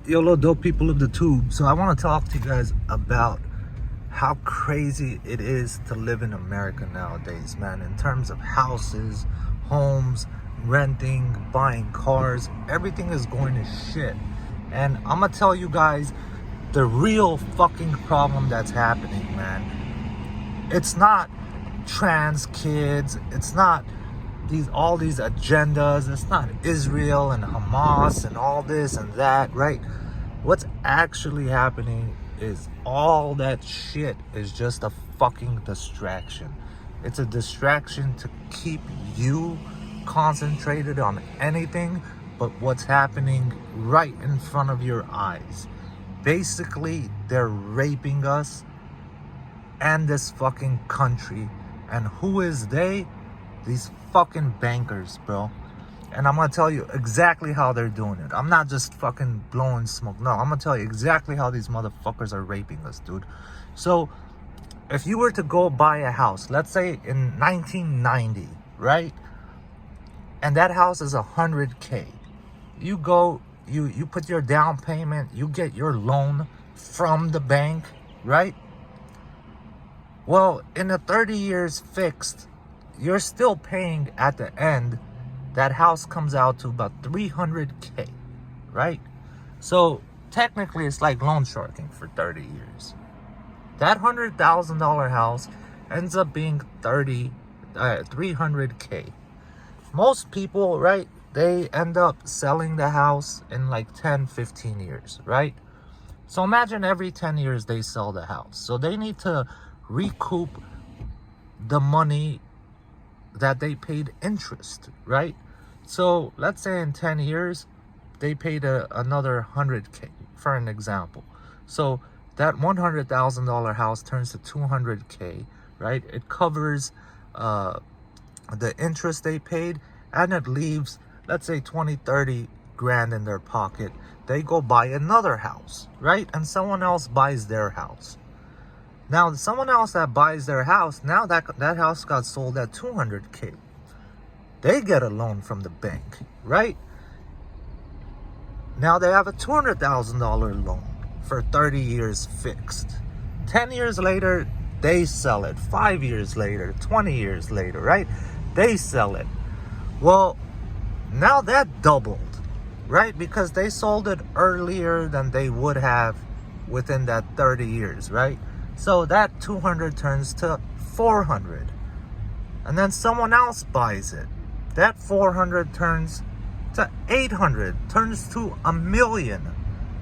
YOLO dope people of the tube. So I want to talk to you guys about how crazy it is to live in America nowadays, man. In terms of houses, homes, renting, buying cars, everything is going to shit. And I'm gonna tell you guys the real fucking problem that's happening, man. It's not trans kids, it's not all these agendas, it's not Israel and Hamas and all this and that, right? What's actually happening is all that shit is just a fucking distraction. It's a distraction to keep you concentrated on anything but what's happening right in front of your eyes. Basically, they're raping us and this fucking country. And who is they? These fucking bankers, bro. And I'm gonna tell you exactly how they're doing it. I'm not just fucking blowing smoke. No, I'm gonna tell you exactly how these motherfuckers are raping us, dude. So, if you were to go buy a house, let's say in 1990, right? And that house is 100K. You go, you put your down payment, you get your loan from the bank, right? Well, in the 30 years fixed, you're still paying at the end. That house comes out to about 300K, right? So technically it's like loan sharking for 30 years. That $100,000 house ends up being 300K. Most people, right, they end up selling the house in like 10, 15 years, right? So imagine every 10 years they sell the house. So they need to recoup the money that they paid interest, right? So let's say in 10 years, they paid another 100K for an example. So that $100,000 house turns to 200K, right? It covers the interest they paid, and it leaves, let's say 20, 30 grand in their pocket. They go buy another house, right? And someone else buys their house. Now, someone else that buys their house, now that house got sold at 200K. They get a loan from the bank, right? Now they have a $200,000 loan for 30 years fixed. 10 years later, they sell it. 5 years later, 20 years later, right? They sell it. Well, now that doubled, right? Because they sold it earlier than they would have within that 30 years, right? So that 200 turns to 400. And then someone else buys it. That 400 turns to 800, turns to $1 million,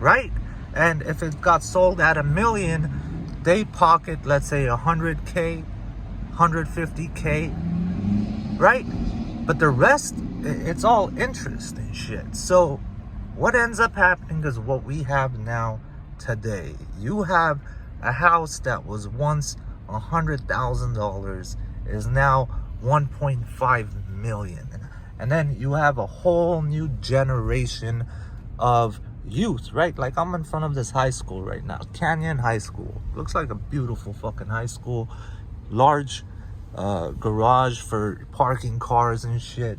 right? And if it got sold at $1 million, they pocket, let's say 100K, 150K, right? But the rest, it's all interest and shit. So what ends up happening is what we have now today. You have a house that was once $100,000 is now 1.5 million. And then you have a whole new generation of youth, right? Like I'm in front of this high school right now, Canyon High School. Looks like a beautiful fucking high school. Large garage for parking cars and shit.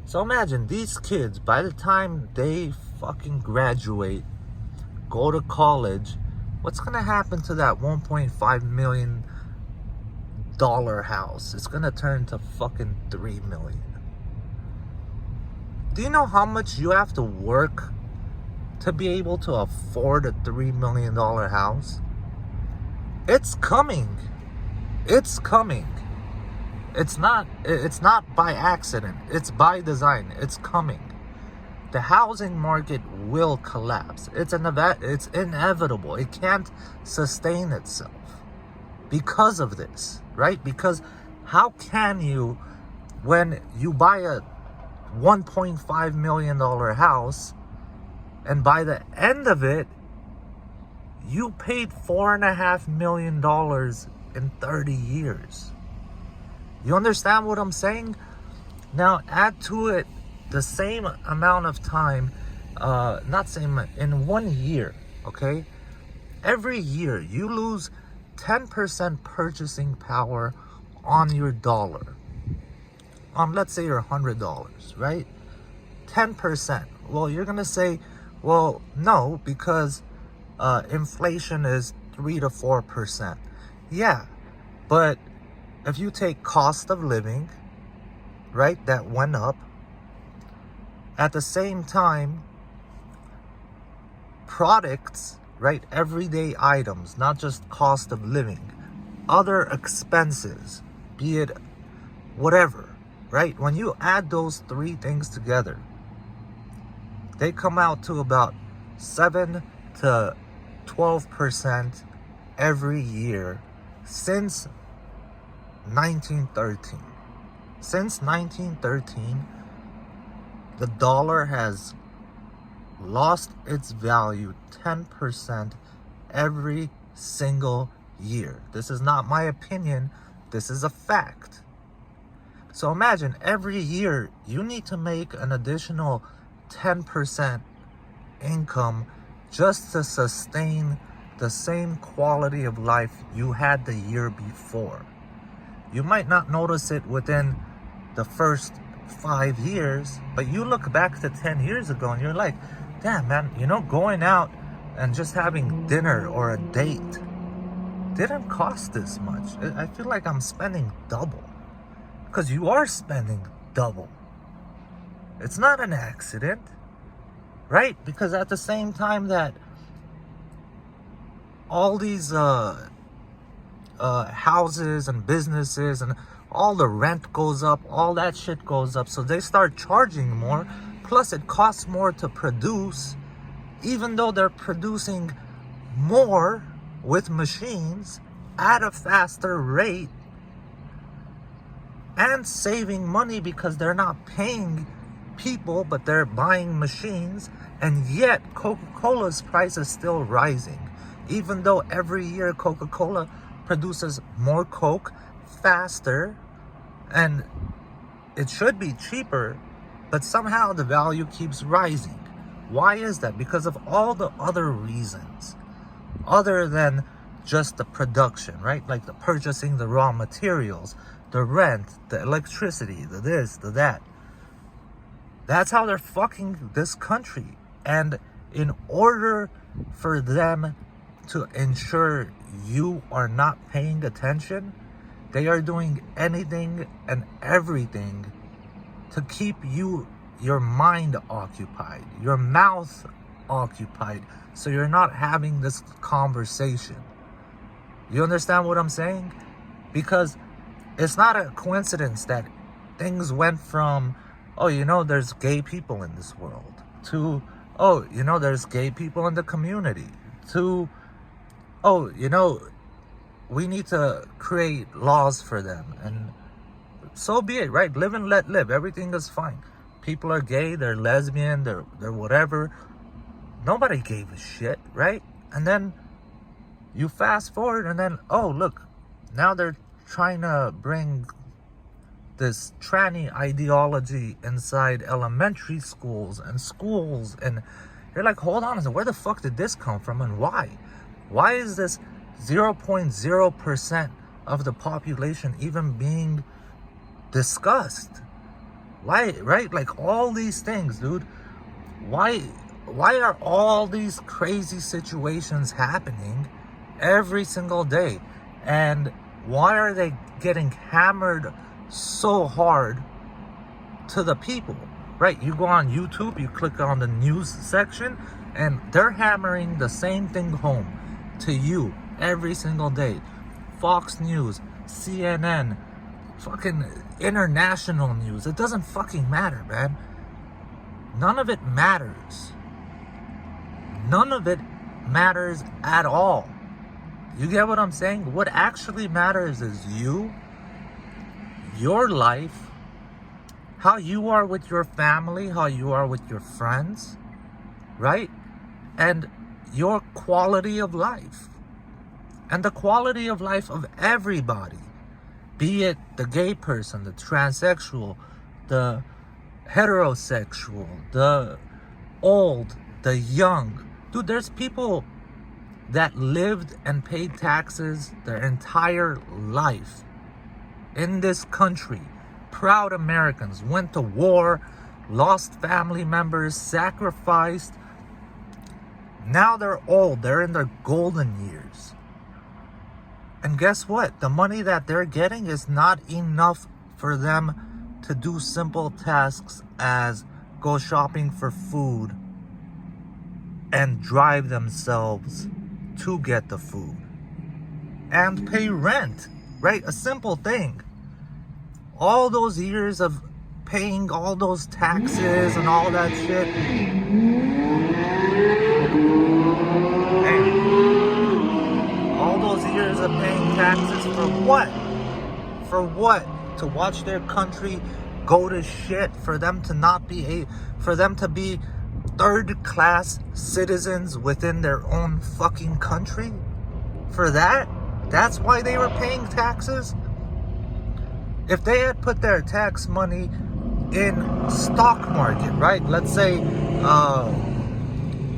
So imagine these kids, by the time they fucking graduate, go to college, what's gonna happen to that $1.5 million house? It's gonna turn to fucking 3 million. Do you know how much you have to work to be able to afford a $3 million house? It's coming. It's coming. It's not by accident. It's by design. It's coming. The housing market will collapse. It's inevitable. It can't sustain itself because of this, right? Because how can you, when you buy a $1.5 million house and by the end of it, you paid $4.5 million in 30 years. You understand what I'm saying? Now add to it the same amount of time, in 1 year, okay? Every year you lose 10% purchasing power on your dollar. On, let's say, your $100, right? 10%. Well, you're gonna say, Well, no, because inflation is 3 to 4%. Yeah, but if you take cost of living, right, that went up, at the same time, products, right, everyday items, not just cost of living, other expenses, be it whatever, right? When you add those three things together, they come out to about 7 to 12% every year since 1913. Since 1913, the dollar has lost its value 10% every single year. This is not my opinion, this is a fact. So imagine every year you need to make an additional 10% income just to sustain the same quality of life you had the year before. You might not notice it within the first 5 years, but you look back to 10 years ago and you're like, damn man, going out and just having dinner or a date didn't cost this much. I feel like I'm spending double. Because you are spending double. It's not an accident, right? Because at the same time that all these houses and businesses and all the rent goes up, all that shit goes up, so they start charging more. Plus it costs more to produce, even though they're producing more with machines at a faster rate and saving money because they're not paying people, but they're buying machines. And yet Coca-Cola's price is still rising, even though every year Coca-Cola produces more Coke faster and it should be cheaper, but somehow the value keeps rising. Why is that? Because of all the other reasons other than just the production, right? Like the purchasing the raw materials, the rent, the electricity, the this, the that. That's how they're fucking this country. And in order for them to ensure you are not paying attention, they are doing anything and everything to keep your mind occupied, your mouth occupied, so you're not having this conversation. You understand what I'm saying? Because it's not a coincidence that things went from, there's gay people in this world, to, there's gay people in the community, to, we need to create laws for them. And so be it, right? Live and let live. Everything is fine. People are gay, they're lesbian, they're whatever. Nobody gave a shit, right? And then you fast forward and then, look, now they're trying to bring this tranny ideology inside elementary schools, and you're like, hold on a second, where the fuck did this come from and why? Why is this 0.0% of the population even being discussed? Why, right? Like all these things, dude. Why are all these crazy situations happening every single day? And why are they getting hammered so hard to the people, right? You go on YouTube, you click on the news section, and they're hammering the same thing home to you every single day. Fox News, CNN, fucking international news. It doesn't fucking matter, man. None of it matters. None of it matters at all. You get what I'm saying? What actually matters is you, your life, how you are with your family, how you are with your friends, right? And your quality of life. And the quality of life of everybody. Be it the gay person, the transsexual, the heterosexual, the old, the young. Dude, there's people that lived and paid taxes their entire life in this country. Proud Americans, went to war, lost family members, sacrificed, Now they're old. They're in their golden years. And guess what? The money that they're getting is not enough for them to do simple tasks as go shopping for food and drive themselves to get the food and pay rent, right? A simple thing. All those years of paying all those taxes and all that shit. Man, all those years of paying taxes for what? For what? To watch their country go to shit, for them to not be for them to be third-class citizens within their own fucking country? For that? That's why they were paying taxes? If they had put their tax money in stock market, right? Let's say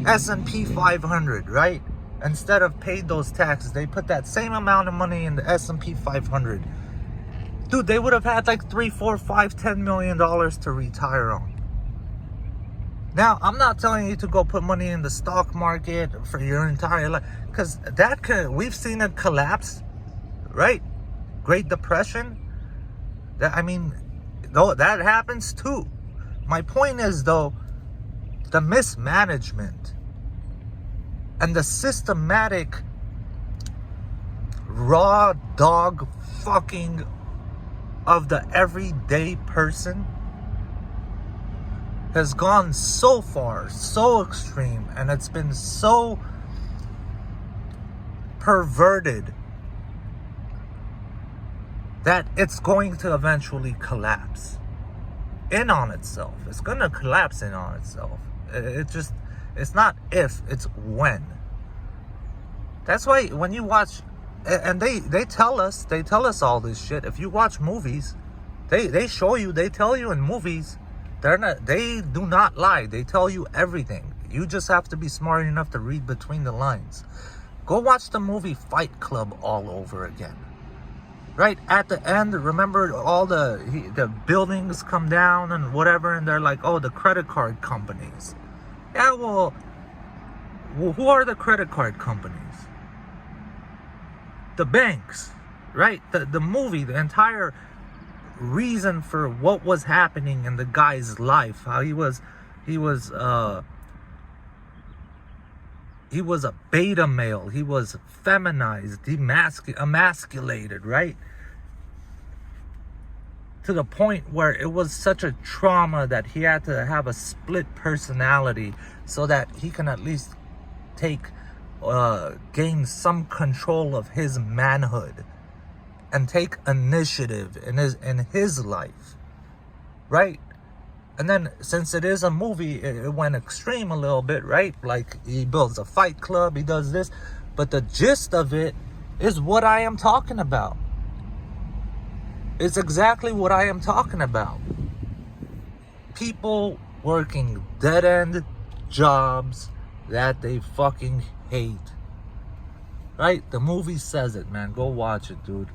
S&P 500, right? Instead of paid those taxes, they put that same amount of money in the S&P 500. Dude, they would have had like $3, $4, $5, $10 million to retire on. Now, I'm not telling you to go put money in the stock market for your entire life, because that we've seen it collapse, right? Great Depression. Though that happens too. My point is, though, the mismanagement and the systematic raw dog fucking of the everyday person has gone so far, so extreme, and it's been so perverted that it's going to eventually collapse in on itself. It's going to collapse in on itself. It's not if, it's when. That's why when you watch, and they tell us all this shit. If you watch movies, they show you, they tell you in movies, they do not lie. They tell you everything. You just have to be smart enough to read between the lines. Go watch the movie Fight Club all over again. Right at the end, remember all the buildings come down and whatever, and they're like, oh, the credit card companies. Yeah, well, who are the credit card companies? The banks, right? The movie, the entire reason for what was happening in the guy's life, how he was a beta male, he was feminized, emasculated, right? To the point where it was such a trauma that he had to have a split personality so that he can at least gain some control of his manhood and take initiative in his life, right? And then, since it is a movie, it went extreme a little bit, right? Like, he builds a fight club, he does this. But the gist of it is what I am talking about. It's exactly what I am talking about. People working dead-end jobs that they fucking hate. Right? The movie says it, man. Go watch it, dude.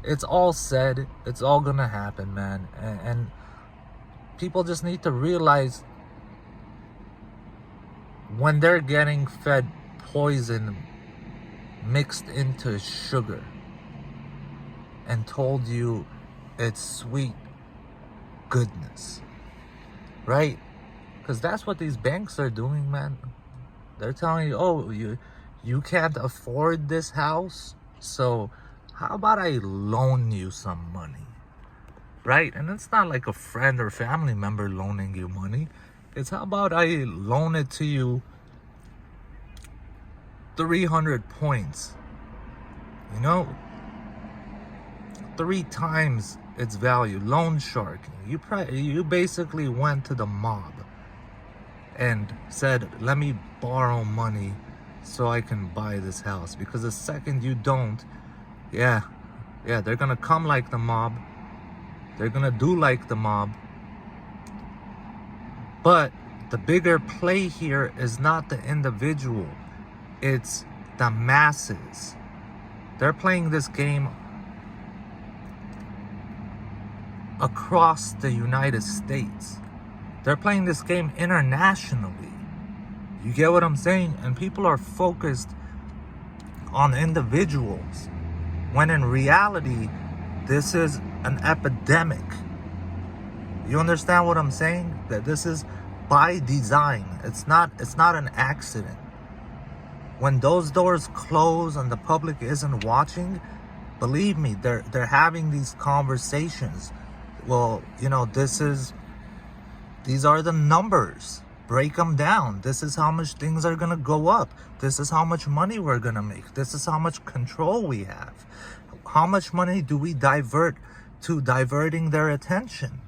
It's all said. It's all gonna happen, man. And people just need to realize when they're getting fed poison mixed into sugar and told you it's sweet goodness, right? Because that's what these banks are doing, man. They're telling you, oh, you can't afford this house, so how about I loan you some money? Right? And it's not like a friend or family member loaning you money. It's how about I loan it to you 300 points. 3 times its value. Loan sharking. You basically went to the mob and said, let me borrow money so I can buy this house. Because the second you don't, yeah, they're gonna come like the mob. They're gonna do like the mob. But the bigger play here is not the individual. It's the masses. They're playing this game across the United States. They're playing this game internationally. You get what I'm saying? And people are focused on individuals, when in reality, this is an epidemic. You understand what I'm saying? That this is by design. It's not an accident. When those doors close and the public isn't watching, believe me, they're having these conversations. Well, you know, these are the numbers. Break them down. This is how much things are gonna go up. This is how much money we're gonna make. This is how much control we have. How much money do we divert to diverting their attention?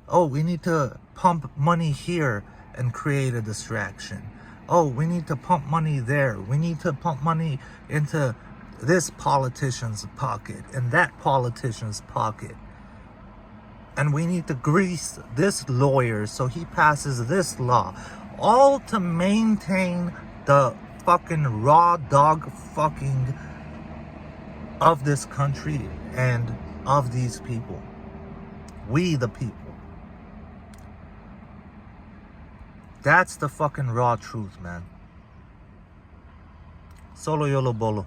Oh, we need to pump money here and create a distraction. Oh, we need to pump money there. We need to pump money into this politician's pocket and that politician's pocket. And we need to grease this lawyer so he passes this law. All to maintain the fucking raw dog fucking of this country and of these people. We the people. That's the fucking raw truth, man. Solo Yolo Bolo.